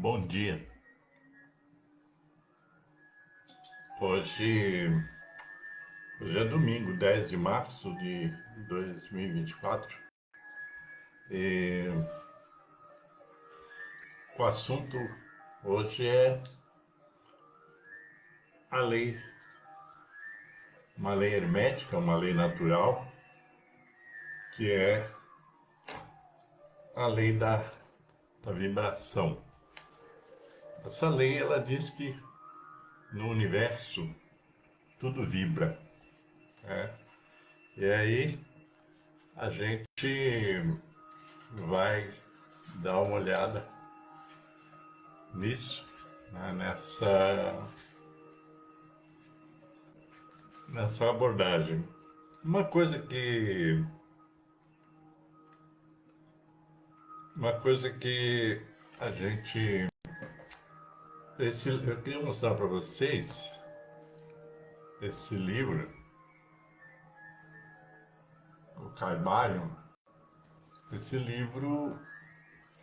Bom dia. Hoje, hoje é domingo, 10 de março de 2024. E o assunto hoje é a lei, uma lei hermética, uma lei natural, que é a lei da vibração. Essa lei, ela diz que no universo tudo vibra, né? E aí a gente vai dar uma olhada nisso, né? Nessa abordagem. Uma coisa que uma coisa que a gente eu queria mostrar para vocês esse livro, o Kybalion. Esse livro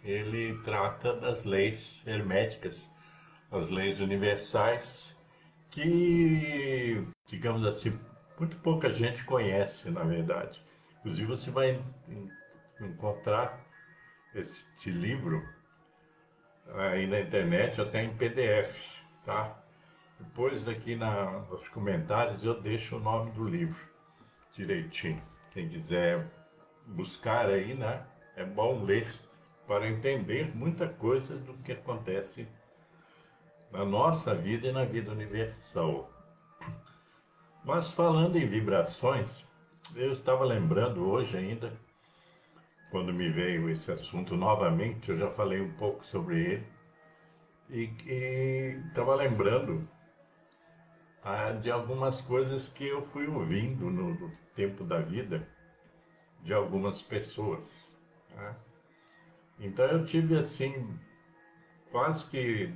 ele trata das leis herméticas, as leis universais que, digamos assim, muito pouca gente conhece, na verdade. Inclusive você vai encontrar esse livro aí na internet, até em PDF, tá? Depois aqui nos comentários eu deixo o nome do livro direitinho. Quem quiser buscar aí, né? É bom ler para entender muita coisa do que acontece na nossa vida e na vida universal. Mas falando em vibrações, eu estava lembrando hoje ainda, quando me veio esse assunto novamente, eu já falei um pouco sobre ele, e estava lembrando de algumas coisas que eu fui ouvindo no tempo da vida de algumas pessoas, né? Então eu tive assim, quase que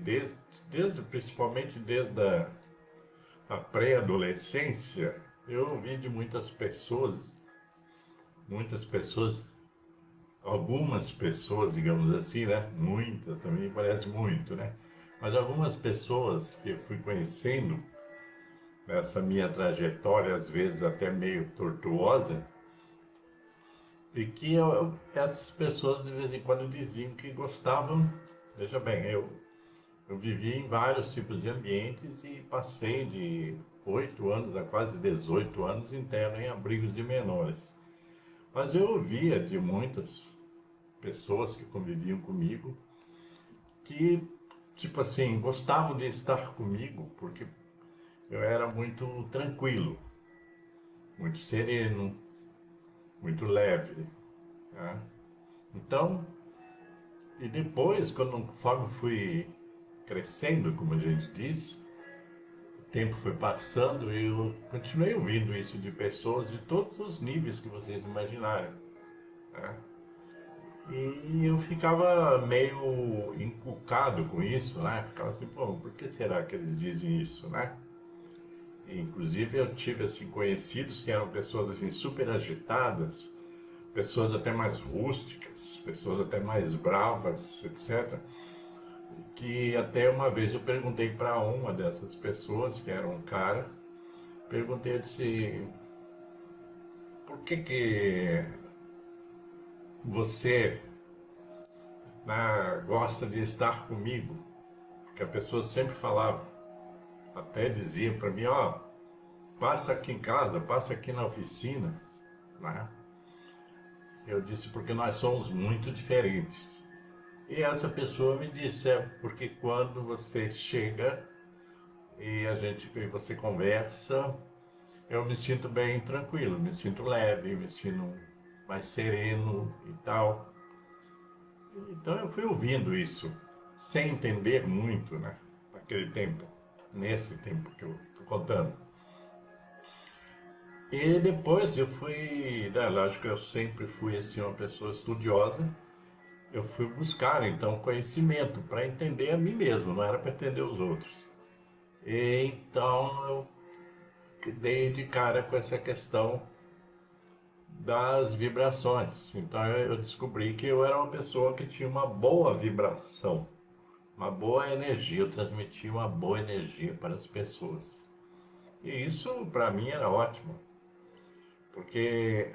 principalmente desde a pré-adolescência, eu ouvi de muitas pessoas, algumas pessoas, digamos assim, né? Muitas também parece muito, né? Mas algumas pessoas que eu fui conhecendo nessa minha trajetória, às vezes até meio tortuosa, e que essas pessoas de vez em quando diziam que gostavam. Veja bem, eu vivi em vários tipos de ambientes e passei de 8 anos a quase 18 anos interno em abrigos de menores. Mas eu ouvia de muitas pessoas que conviviam comigo que, tipo assim, gostavam de estar comigo porque eu era muito tranquilo, muito sereno, muito leve, né? Então, e depois, conforme fui crescendo, como a gente diz, o tempo foi passando e eu continuei ouvindo isso de pessoas de todos os níveis que vocês imaginarem, né? E eu ficava meio encucado com isso, né? Ficava assim, pô, por que será que eles dizem isso, né? E, inclusive eu tive assim conhecidos que eram pessoas assim super agitadas, pessoas até mais rústicas, pessoas até mais bravas, etc. Que até uma vez eu perguntei para uma dessas pessoas, que era um cara, perguntei, eu disse, por que você, né, gosta de estar comigo? Porque a pessoa sempre falava, até dizia para mim, ó, passa aqui em casa, passa aqui na oficina, né? Eu disse, porque nós somos muito diferentes. E essa pessoa me disse, é porque quando você chega e você conversa, eu me sinto bem tranquilo, me sinto leve, me sinto mais sereno e tal. Então eu fui ouvindo isso, sem entender muito, né? Naquele tempo, nesse tempo que eu tô contando. E depois eu fui, né, lógico que eu sempre fui assim uma pessoa estudiosa, eu fui buscar então conhecimento para entender a mim mesmo, não era para entender os outros. E então eu dei de cara com essa questão das vibrações. Então eu descobri que eu era uma pessoa que tinha uma boa vibração, uma boa energia, eu transmitia uma boa energia para as pessoas. E isso para mim era ótimo, porque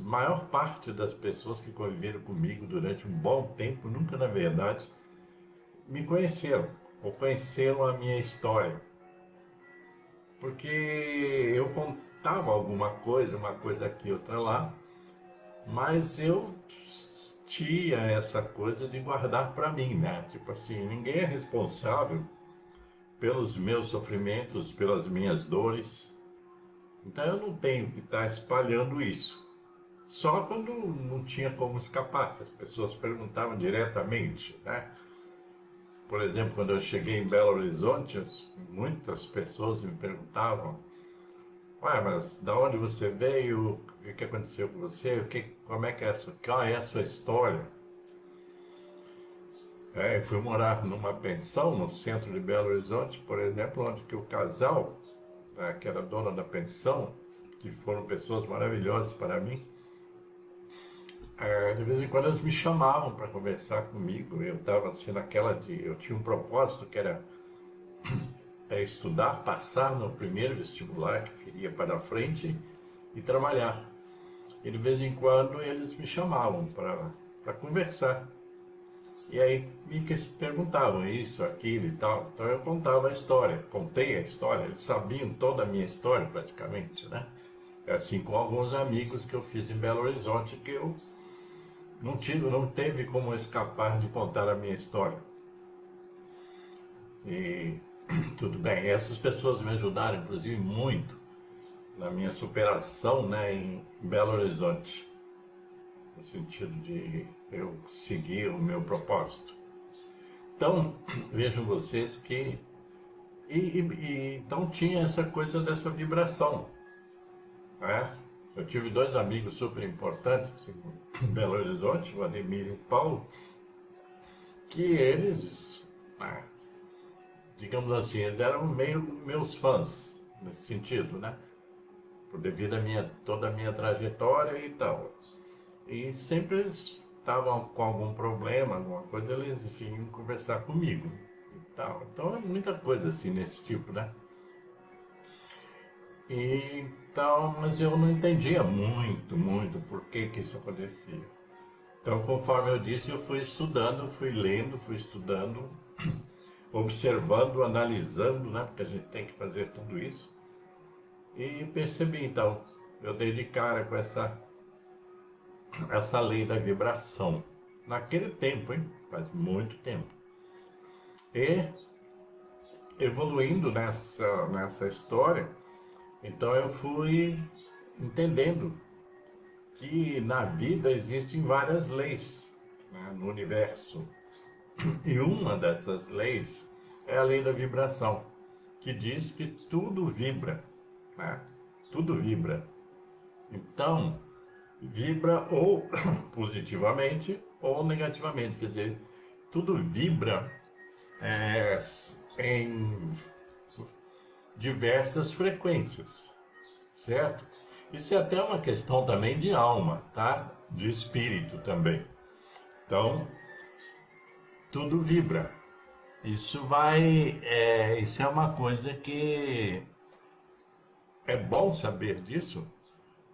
maior parte das pessoas que conviveram comigo durante um bom tempo nunca, na verdade, me conheceram ou conheceram a minha história, porque eu contava alguma coisa, uma coisa aqui, outra lá, mas eu tinha essa coisa de guardar para mim, né? Tipo assim, ninguém é responsável pelos meus sofrimentos, pelas minhas dores. Então eu não tenho que estar espalhando isso. Só quando não tinha como escapar, as pessoas perguntavam diretamente, né? Por exemplo, quando eu cheguei em Belo Horizonte, muitas pessoas me perguntavam: "Ué, mas da onde você veio? O que aconteceu com você? Como é que é qual é a sua história?" Eu fui morar numa pensão no centro de Belo Horizonte, por exemplo, onde que o casal, né, que era dona da pensão, que foram pessoas maravilhosas para mim, de vez em quando eles me chamavam para conversar comigo. Eu estava assim eu tinha um propósito que era estudar, passar no primeiro vestibular que viria para frente e trabalhar. E de vez em quando eles me chamavam para conversar. E aí perguntavam isso, aquilo e tal. Então eu contava a história, contei a história, eles sabiam toda a minha história praticamente, né? Assim com alguns amigos que eu fiz em Belo Horizonte que eu não teve como escapar de contar a minha história. E tudo bem, essas pessoas me ajudaram, inclusive, muito na minha superação, né, em Belo Horizonte, no sentido de eu seguir o meu propósito. Então, vejam vocês que. Então tinha essa coisa dessa vibração, né? Eu tive dois amigos super importantes assim, em Belo Horizonte, o Ademir e o Paulo, que eles, né, digamos assim, eles eram meio meus fãs, nesse sentido, né? Por devido a toda a minha trajetória e tal. E sempre eles estavam com algum problema, alguma coisa, eles vinham conversar comigo e tal. Então é muita coisa assim nesse tipo, né? Então, mas eu não entendia muito por que que isso acontecia. Então, conforme eu disse, eu fui estudando, fui lendo, fui estudando, observando, analisando, né? Porque a gente tem que fazer tudo isso. E percebi, então, eu dei de cara com essa lei da vibração. Naquele tempo, hein? Faz muito tempo. E evoluindo nessa história, então eu fui entendendo que na vida existem várias leis, né, no universo. E uma dessas leis é a lei da vibração, que diz que tudo vibra, né? Tudo vibra. Então, vibra ou positivamente ou negativamente, quer dizer, tudo vibra é, em diversas frequências, certo? Isso é até uma questão também de alma, tá? De espírito também. Então, tudo vibra. Isso é uma coisa que é bom saber disso,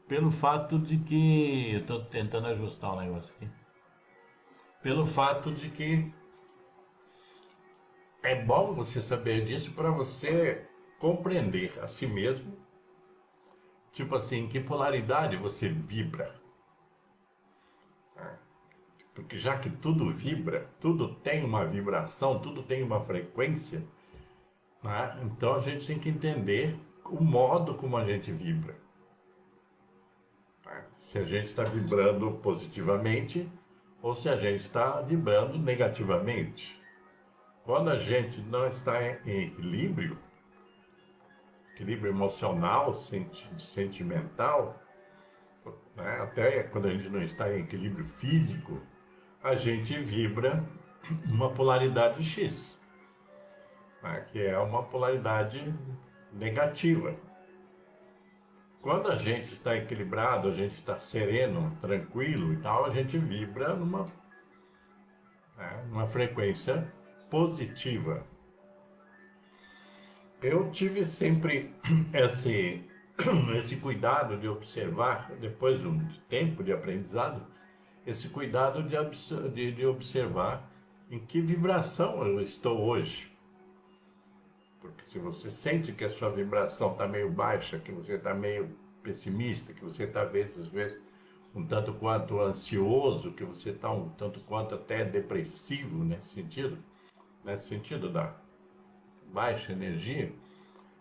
pelo fato de que, eu estou tentando ajustar o negócio aqui, pelo fato de que é bom você saber disso para você compreender a si mesmo, tipo assim, que polaridade você vibra. Porque já que tudo vibra, tudo tem uma vibração, tudo tem uma frequência, né? Então a gente tem que entender o modo como a gente vibra. Né? Se a gente está vibrando positivamente ou se a gente está vibrando negativamente. Quando a gente não está em equilíbrio, equilíbrio emocional, sentimental, né? Até quando a gente não está em equilíbrio físico, a gente vibra uma polaridade X, né? Que é uma polaridade negativa. Quando a gente está equilibrado, a gente está sereno, tranquilo e tal, a gente vibra numa frequência positiva. Eu tive sempre esse, esse cuidado de observar, depois de um tempo de aprendizado, esse cuidado de observar em que vibração eu estou hoje. Porque se você sente que a sua vibração está meio baixa, que você está meio pessimista, que você está, às vezes, um tanto quanto ansioso, que você está um tanto quanto até depressivo nesse sentido da baixa energia,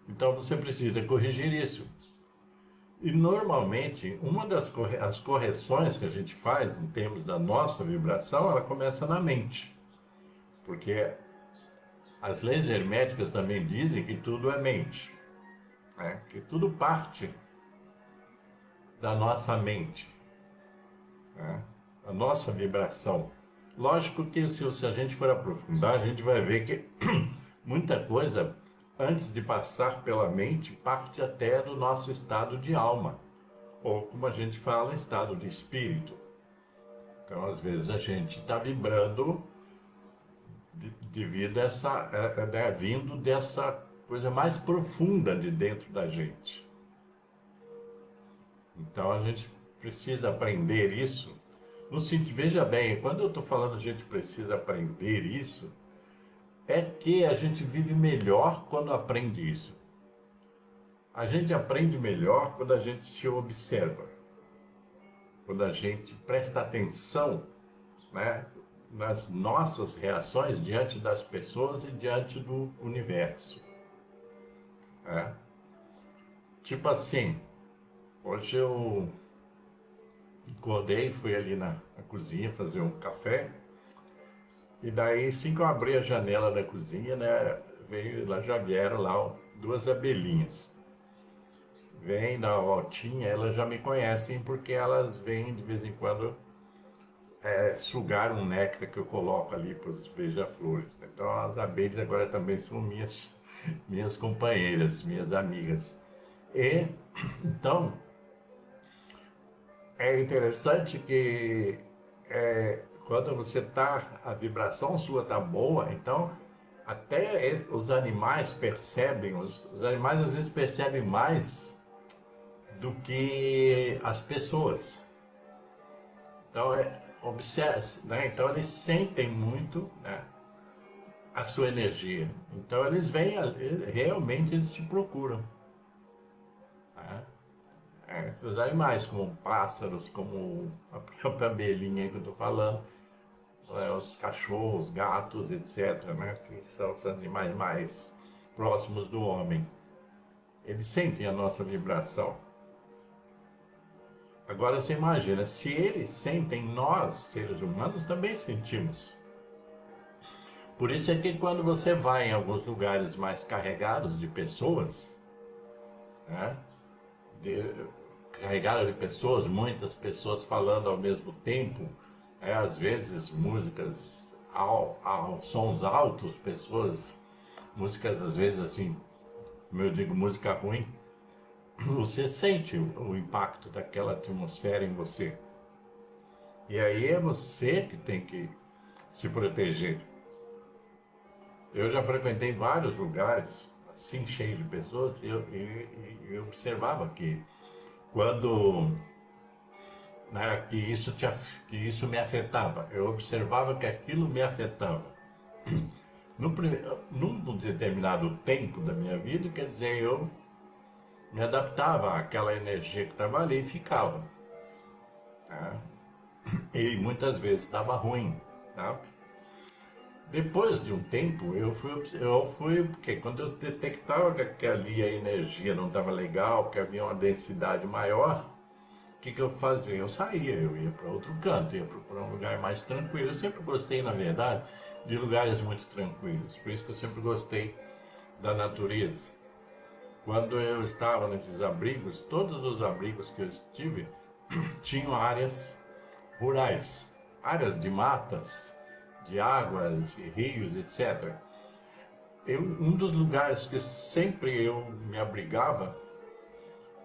então você precisa corrigir isso. E normalmente, uma das as correções que a gente faz em termos da nossa vibração, ela começa na mente. Porque as leis herméticas também dizem que tudo é mente, né? Que tudo parte da nossa mente, né? A nossa vibração. Lógico que se a gente for aprofundar, a gente vai ver que muita coisa, antes de passar pela mente, parte até do nosso estado de alma, ou como a gente fala, estado de espírito. Então, às vezes, a gente está vibrando devido a vindo dessa coisa mais profunda de dentro da gente. Então, a gente precisa aprender isso. No sentido, veja bem, quando eu estou falando a gente precisa aprender isso, é que a gente vive melhor quando aprende isso. A gente aprende melhor quando a gente se observa, quando a gente presta atenção, né, nas nossas reações diante das pessoas e diante do universo. Né? Tipo assim, hoje eu acordei, fui ali na cozinha fazer um café, e daí, assim que eu abri a janela da cozinha, né, já vieram lá duas abelhinhas. Vêm dar uma voltinha, elas já me conhecem porque elas vêm de vez em quando sugar um néctar que eu coloco ali para os beija-flores. Então as abelhas agora também são minhas companheiras, minhas amigas. E então é interessante que quando você tá, a vibração sua tá boa, então até os animais percebem, os animais às vezes percebem mais do que as pessoas. Então, observe, né? Então eles sentem muito, né, a sua energia. Então eles vêm, realmente eles te procuram. Né? Esses animais, como pássaros, como a própria abelhinha que eu estou falando, os cachorros, gatos, etc., né? Que são os animais mais próximos do homem. Eles sentem a nossa vibração. Agora você imagina, se eles sentem, nós, seres humanos, também sentimos. Por isso é que quando você vai em alguns lugares mais carregados de pessoas, né, carregado de pessoas, muitas pessoas falando ao mesmo tempo, às vezes músicas sons altos, músicas às vezes assim, como eu digo, música ruim, você sente o impacto daquela atmosfera em você. E aí é você que tem que se proteger. Eu já frequentei vários lugares assim cheios de pessoas e eu observava que quando, né, que isso me afetava, eu observava que aquilo me afetava. Num determinado tempo da minha vida, quer dizer, eu me adaptava àquela energia que estava ali e ficava. Né? E muitas vezes estava ruim, sabe? Depois de um tempo, porque quando eu detectava que ali a energia não estava legal, que havia uma densidade maior, o que eu fazia? Eu saía, eu ia para outro canto, ia procurar um lugar mais tranquilo. Eu sempre gostei, na verdade, de lugares muito tranquilos, por isso que eu sempre gostei da natureza. Quando eu estava nesses abrigos, todos os abrigos que eu estive tinham áreas rurais, áreas de matas, de águas, de rios, etc. Um dos lugares que sempre eu me abrigava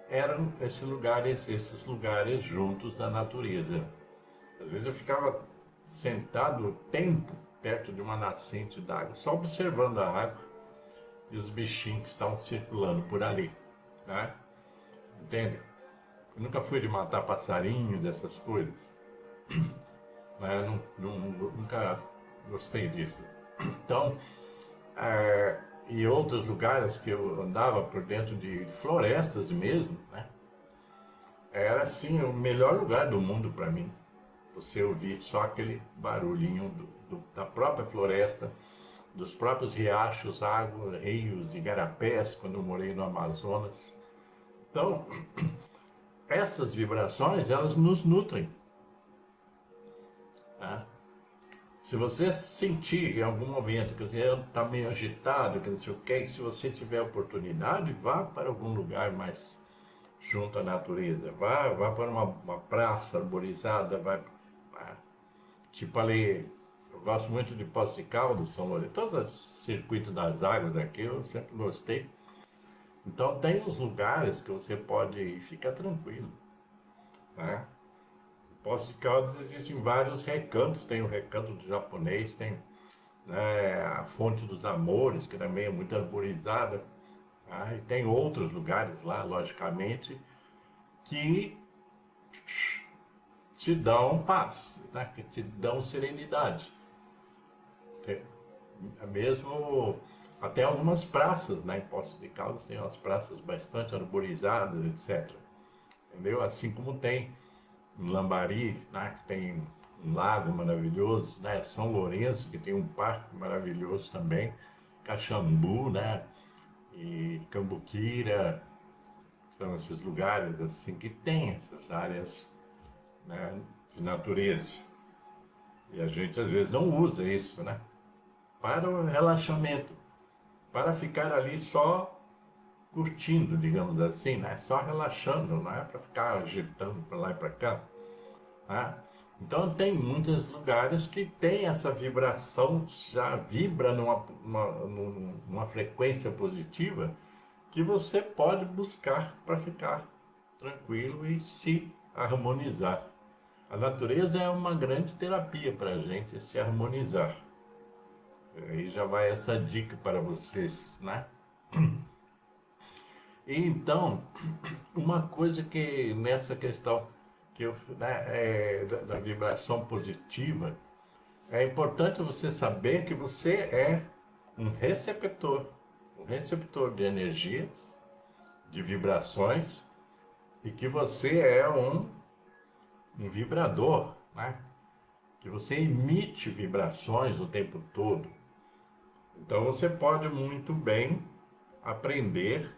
eram esses lugares juntos à natureza. Às vezes eu ficava sentado perto de uma nascente d'água, só observando a água e os bichinhos que estão circulando por ali, né? Entende? Eu nunca fui de matar passarinhos, dessas coisas, né? Nunca gostei disso. Então, e outros lugares que eu andava por dentro de florestas mesmo, né? Era assim o melhor lugar do mundo para mim. Você ouvir só aquele barulhinho da própria floresta, dos próprios riachos, águas, rios, igarapés, quando eu morei no Amazonas. Então, essas vibrações, elas nos nutrem, tá? Se você sentir em algum momento que você está meio agitado, que não sei o que, se você tiver oportunidade, vá para algum lugar mais junto à natureza. Vá para uma praça arborizada, tipo ali, eu gosto muito de Poços de Caldas, São Lourenço, todos os circuitos das águas aqui, eu sempre gostei. Então tem uns lugares que você pode ficar tranquilo, né? Poços de Caldas existem vários recantos, tem o recanto do japonês, tem, né, a Fonte dos Amores, que também é muito arborizada, tá? E tem outros lugares lá, logicamente, que te dão paz, né? Que te dão serenidade. Mesmo até algumas praças, né? Em Poços de Caldas tem umas praças bastante arborizadas, etc. Entendeu? Assim como tem em Lambari, né? Que tem um lago maravilhoso, né? São Lourenço, que tem um parque maravilhoso também, Caxambu, né? E Cambuquira, são esses lugares assim que tem essas áreas, né, de natureza. E a gente às vezes não usa isso, né? Para o relaxamento, para ficar ali só curtindo, digamos assim, né? Só relaxando, não é para ficar agitando para lá e para cá, né? Então tem muitos lugares que tem essa vibração, já vibra numa frequência positiva que você pode buscar para ficar tranquilo e se harmonizar. A natureza é uma grande terapia para a gente se harmonizar. Aí já vai essa dica para vocês, né? E então, uma coisa que nessa questão que eu, né, da vibração positiva, é importante você saber que você é um receptor de energias, de vibrações, e que você é um vibrador, né? Que você emite vibrações o tempo todo. Então você pode muito bem aprender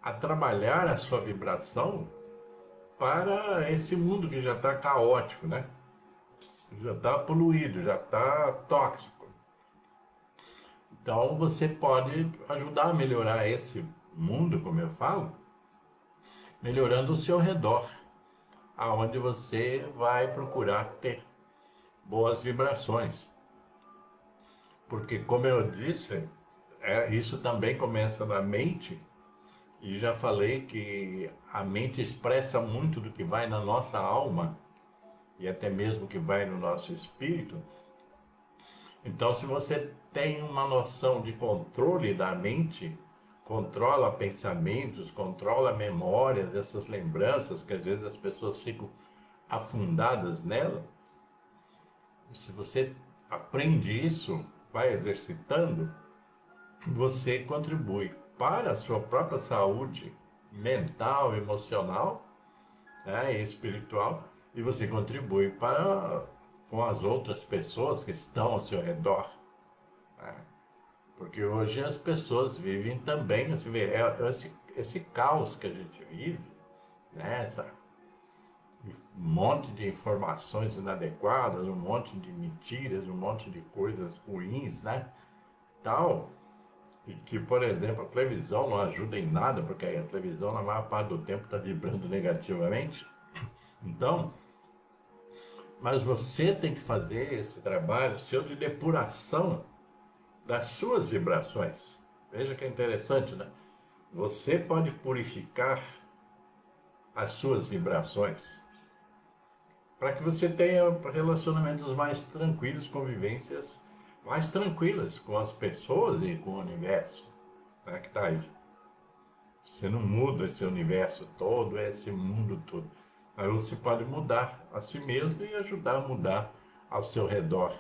a trabalhar a sua vibração para esse mundo que já está caótico, né? Já está poluído, já está tóxico. Então você pode ajudar a melhorar esse mundo, como eu falo, melhorando o seu redor, aonde você vai procurar ter boas vibrações. Porque, como eu disse, isso também começa na mente, e já falei que a mente expressa muito do que vai na nossa alma e até mesmo que vai no nosso espírito. Então, se você tem uma noção de controle da mente, controla pensamentos, controla memórias, essas lembranças que às vezes as pessoas ficam afundadas nelas, se você aprende isso, vai exercitando, você contribui para a sua própria saúde mental, emocional, né, e espiritual, e você contribui para com as outras pessoas que estão ao seu redor, né? Porque hoje as pessoas vivem também, você vê, esse caos que a gente vive, né, um monte de informações inadequadas, um monte de mentiras, um monte de coisas ruins, né, tal. E que, por exemplo, a televisão não ajuda em nada, porque a televisão, na maior parte do tempo, está vibrando negativamente. Então, mas você tem que fazer esse trabalho seu de depuração das suas vibrações. Veja que é interessante, né? Você pode purificar as suas vibrações para que você tenha relacionamentos mais tranquilos, convivências mais tranquilas com as pessoas e com o universo, né, que está aí. Você não muda esse universo todo, esse mundo todo. Aí você pode mudar a si mesmo e ajudar a mudar ao seu redor.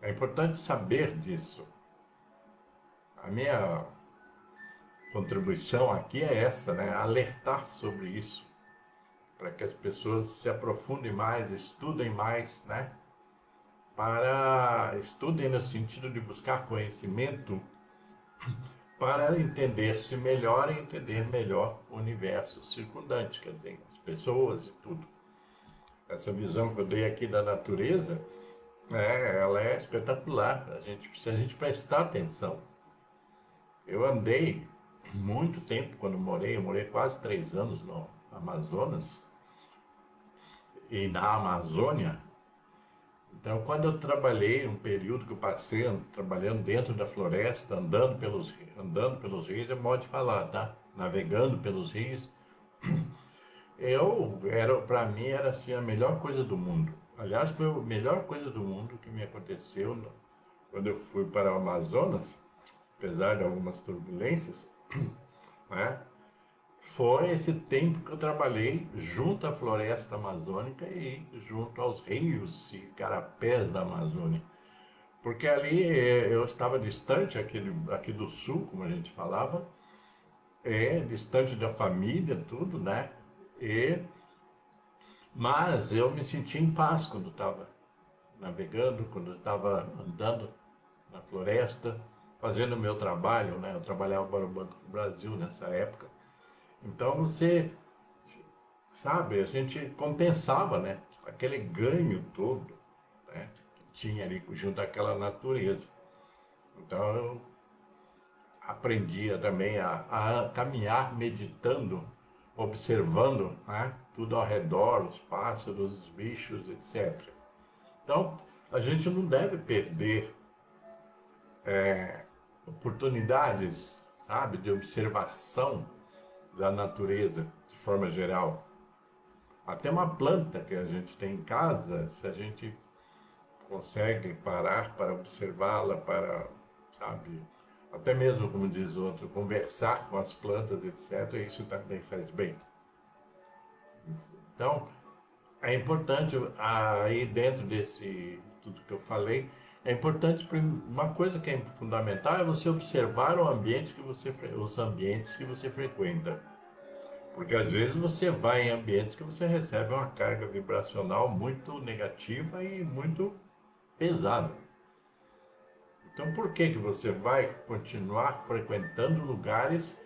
É importante saber disso. A minha contribuição aqui é essa, né? Alertar sobre isso, para que as pessoas se aprofundem mais, estudem mais, né? Estudem no sentido de buscar conhecimento para entender-se melhor e entender melhor o universo circundante, quer dizer, as pessoas e tudo. Essa visão que eu dei aqui da natureza, ela é espetacular. Se a gente prestar atenção. Eu andei muito tempo quando eu morei quase 3 anos no Amazonas e na Amazônia. Então, quando eu trabalhei, um período que eu passei trabalhando dentro da floresta, andando pelos rios, é modo de falar, tá? Navegando pelos rios, para mim era assim a melhor coisa do mundo. Aliás, foi a melhor coisa do mundo que me aconteceu quando eu fui para o Amazonas, apesar de algumas turbulências, né? Foi esse tempo que eu trabalhei junto à floresta amazônica e junto aos rios e carapés da Amazônia. Porque ali eu estava distante aqui do sul, como a gente falava, distante da família, tudo, né? Mas eu me sentia em paz quando estava navegando, quando estava andando na floresta, fazendo o meu trabalho, né? Eu trabalhava para o Banco do Brasil nessa época. Então você, sabe, a gente compensava, né? Aquele ganho todo, né? Que tinha ali junto àquela natureza. Então eu aprendia também a caminhar meditando, observando, né? Tudo ao redor, os pássaros, os bichos, etc. Então a gente não deve perder oportunidades, sabe, de observação da natureza de forma geral. Até uma planta que a gente tem em casa, se a gente consegue parar para observá-la, sabe, até mesmo, como diz o outro, conversar com as plantas, etc., isso também faz bem. Então, é importante, aí dentro desse tudo que eu falei, é importante, uma coisa que é fundamental é você observar os ambientes que você frequenta. Porque às vezes você vai em ambientes que você recebe uma carga vibracional muito negativa e muito pesada. Então por que você vai continuar frequentando lugares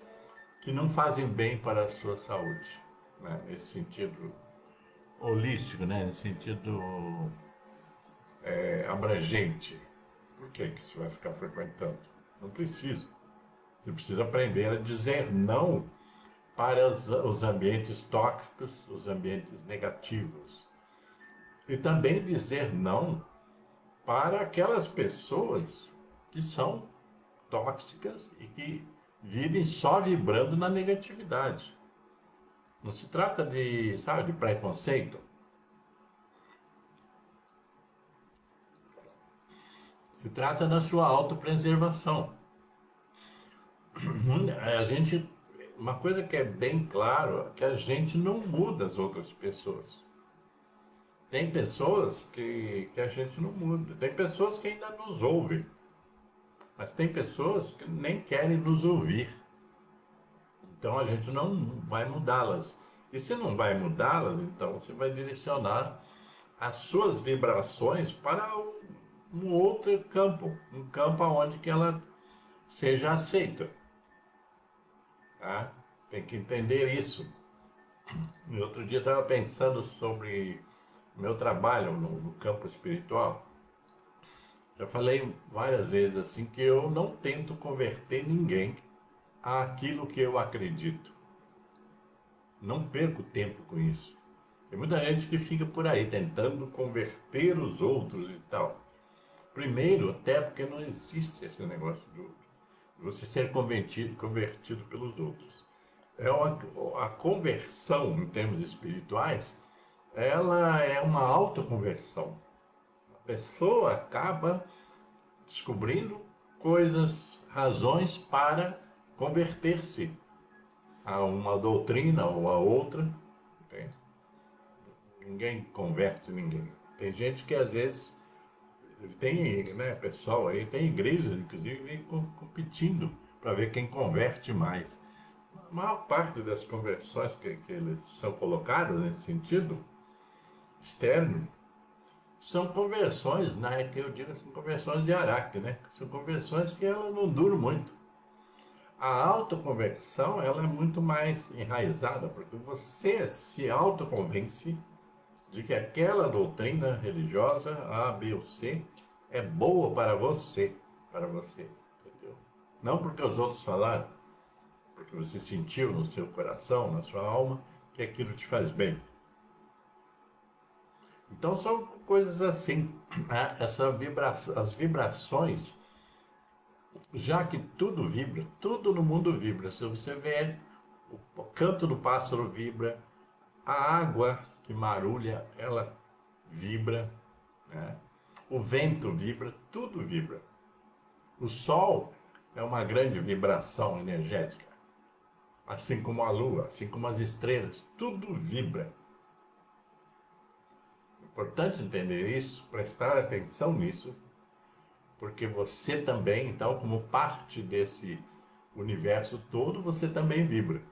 que não fazem bem para a sua saúde? Né? Nesse sentido holístico, né? Nesse sentido abrangente. Por que você vai ficar frequentando? Não precisa. Você precisa aprender a dizer não para os ambientes tóxicos, os ambientes negativos. E também dizer não para aquelas pessoas que são tóxicas e que vivem só vibrando na negatividade. Não se trata de, sabe, de preconceito. Se trata da sua autopreservação. A gente, uma coisa que é bem claro é que a gente não muda as outras pessoas. Tem pessoas que a gente não muda. Tem pessoas que ainda nos ouvem. Mas tem pessoas que nem querem nos ouvir. Então a gente não vai mudá-las. E se não vai mudá-las, então você vai direcionar as suas vibrações para um outro campo. Um campo onde que ela seja aceita. Tá? Tem que entender isso. E outro dia eu estava pensando sobre meu trabalho no campo espiritual. Já falei várias vezes assim que eu não tento converter ninguém àquilo que eu acredito. Não perco tempo com isso. Tem muita gente que fica por aí tentando converter os outros e tal. Primeiro, até porque não existe esse negócio de você ser convertido pelos outros. A conversão, em termos espirituais, ela é uma autoconversão. A pessoa acaba descobrindo coisas, razões para converter-se a uma doutrina ou a outra. Entende? Ninguém converte ninguém. Tem gente que às vezes tem, né, pessoal aí, tem igrejas, inclusive, competindo para ver quem converte mais. A maior parte das conversões que eles são colocadas nesse sentido externo são conversões, né, que eu digo assim, conversões de Araque, né? São conversões que ela não duram muito. A autoconversão, ela é muito mais enraizada, porque você se autoconvence de que aquela doutrina religiosa, A, B ou C, é boa para você, entendeu? Não porque os outros falaram, porque você sentiu no seu coração, na sua alma, que aquilo te faz bem. Então são coisas assim, né? As vibrações, já que tudo vibra, tudo no mundo vibra. Se você vê, o canto do pássaro vibra, a água que marulha, ela vibra, né? O vento vibra, tudo vibra. O sol é uma grande vibração energética, assim como a lua, assim como as estrelas, tudo vibra. É importante entender isso, prestar atenção nisso, porque você também, então, como parte desse universo todo, você também vibra.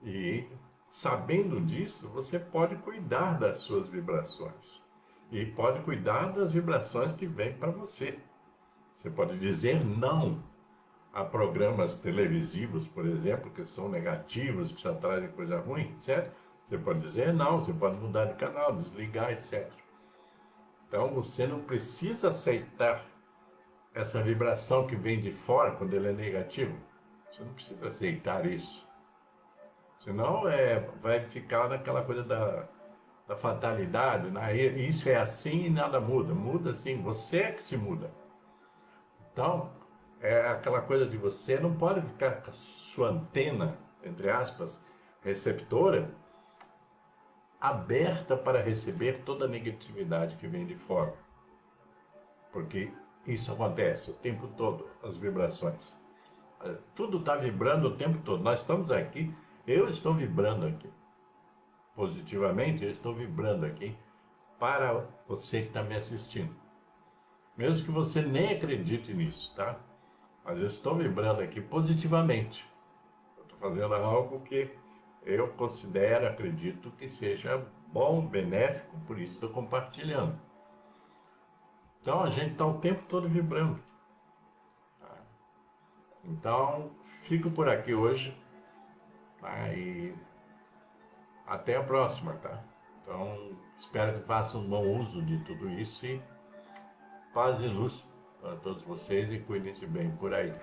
E sabendo disso, você pode cuidar das suas vibrações. E pode cuidar das vibrações que vêm para você. Você pode dizer não a programas televisivos, por exemplo, que são negativos, que só trazem coisa ruim, certo? Você pode dizer não, você pode mudar de canal, desligar, etc. Então você não precisa aceitar essa vibração que vem de fora quando ele é negativo. Você não precisa aceitar isso. Senão vai ficar naquela coisa da fatalidade, né? Isso é assim e nada muda. Muda sim, você é que se muda. Então, é aquela coisa de você não pode ficar com a sua antena, entre aspas, receptora, aberta para receber toda a negatividade que vem de fora. Porque isso acontece o tempo todo, as vibrações. Tudo está vibrando o tempo todo. Nós estamos aqui, eu estou vibrando aqui. Positivamente, eu estou vibrando aqui para você que está me assistindo. Mesmo que você nem acredite nisso, tá? Mas eu estou vibrando aqui positivamente. Eu estou fazendo algo que eu considero, acredito que seja bom, benéfico, por isso estou compartilhando. Então a gente está o tempo todo vibrando. Tá? Então, fico por aqui hoje, tá? E até a próxima, tá? Então, espero que façam um bom uso de tudo isso e paz e luz para todos vocês e cuidem-se bem por aí.